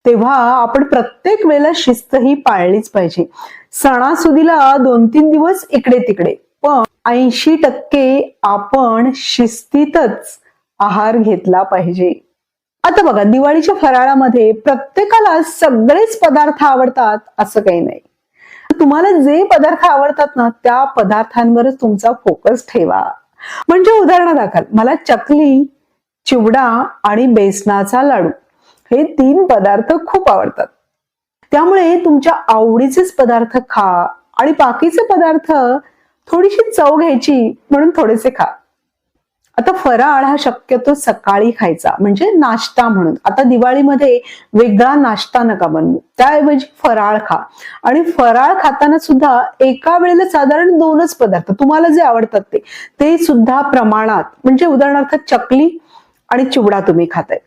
तेव्हा आपण प्रत्येक वेळेला शिस्त ही पाळलीच पाहिजे. सणासुदीला 2-3 दिवस इकडे तिकडे, पण 80% आपण शिस्तीतच आहार घेतला पाहिजे. आता बघा, दिवाळीच्या फराळामध्ये प्रत्येकाला सगळेच पदार्थ आवडतात असं काही नाही. तुम्हाला जे पदार्थ आवडतात ना, त्या पदार्थांवरच तुमचा फोकस ठेवा. म्हणजे उदाहरणादाखल मला चकली, चिवडा आणि बेसनाचा लाडू हे 3 पदार्थ खूप आवडतात. त्यामुळे तुमच्या आवडीचेच पदार्थ खा आणि बाकीचे पदार्थ थोडीशी चव घ्यायची म्हणून थोडेसे खा. आता फराळ हा शक्यतो सकाळी खायचा, म्हणजे नाश्ता म्हणून. आता दिवाळीमध्ये वेगळा नाश्ता नका बनवू, त्याऐवजी फराळ खा. आणि फराळ खाताना सुद्धा एका वेळेला साधारण 2च पदार्थ तुम्हाला जे आवडतात ते सुद्धा प्रमाणात, म्हणजे उदाहरणार्थ चकली आणि चिवडा तुम्ही खाताय.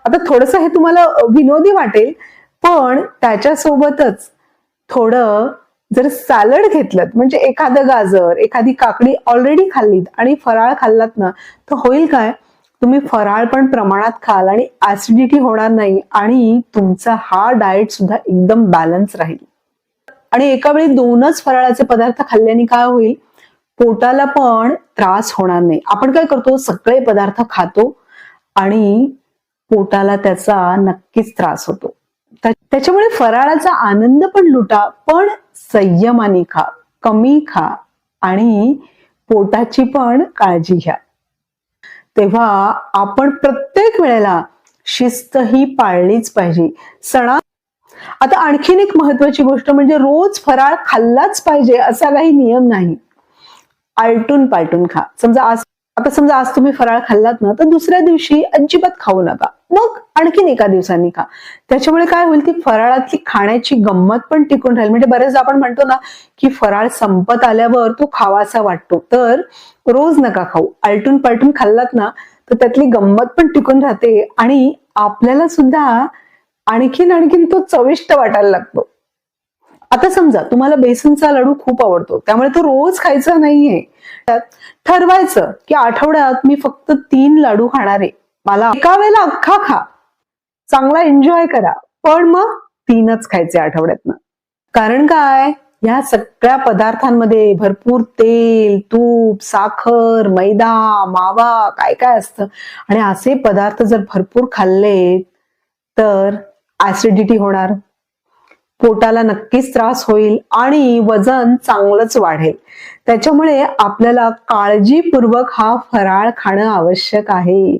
आता थोडस हे तुम्हाला विनोदी वाटेल, पण त्याच्यासोबतच थोडं जर सॅलड घेतलं, म्हणजे एखादं गाजर, एखादी काकडी ऑलरेडी खाल्लीत आणि फराळ खाल्लात ना, तर होईल काय, तुम्ही फराळ पण प्रमाणात खाल आणि ऍसिडिटी होणार नाही आणि तुमचा हा डाएट सुद्धा एकदम बॅलन्स राहील. आणि एका वेळी 2च फराळाचे पदार्थ खाल्ल्याने काय होईल, पोटाला पण त्रास होणार नाही. आपण काय करतो, सगळे पदार्थ खातो आणि पोटाला त्याचा नक्कीच त्रास होतो. त्याच्यामुळे फराळाचा आनंद पण लुटा, पण संयमाने खा, कमी खा आणि पोटाची पण काळजी घ्या. तेव्हा आपण प्रत्येक वेळेला शिस्त ही पाळलीच पाहिजे. आता आणखीन एक महत्वाची गोष्ट म्हणजे रोज फराळ खाल्लाच पाहिजे असा काही नियम नाही. आलटून पालटून खा. समजा आज तुम्ही फराळ खाल्लात ना, तर दुसऱ्या दिवशी अजिबात खाऊ नका, मग आणखीन एका दिवसांनी खा. त्याच्यामुळे काय होईल, ती फराळातली खाण्याची गंमत पण टिकून राहील. म्हणजे बरेचदा आपण म्हणतो ना की फराळ संपत आल्यावर तो खावासा वाटतो, तर रोज नका खाऊ. आलटून पालटून खाल्लात ना, तर त्यातली गंमत पण टिकून राहते आणि आपल्याला सुद्धा आणखीन तो चविष्ट वाटायला लागतो. आता समजा तुम्हाला बेसनचा लाडू खूप आवडतो, त्यामुळे तो रोज खायचा नाहीये. ठरवायचं की आठवड्यात मी फक्त 3 लाडू खाणार आहे. मला एका वेळेला अख्खा खा, चांगला एन्जॉय करा, पण मग 3च खायचे आठवड्यातनं. कारण काय, या सगळ्या पदार्थांमध्ये भरपूर तेल, तूप, साखर, मैदा, मावा काय काय असतं. आणि असे पदार्थ जर भरपूर खाल्ले तर ऍसिडिटी होणार, पोटाला नक्कीच त्रास होईल आणि वजन चांगलंच वाढेल. त्याच्यामुळे आपल्याला काळजीपूर्वक हा फराळ खाणं आवश्यक आहे.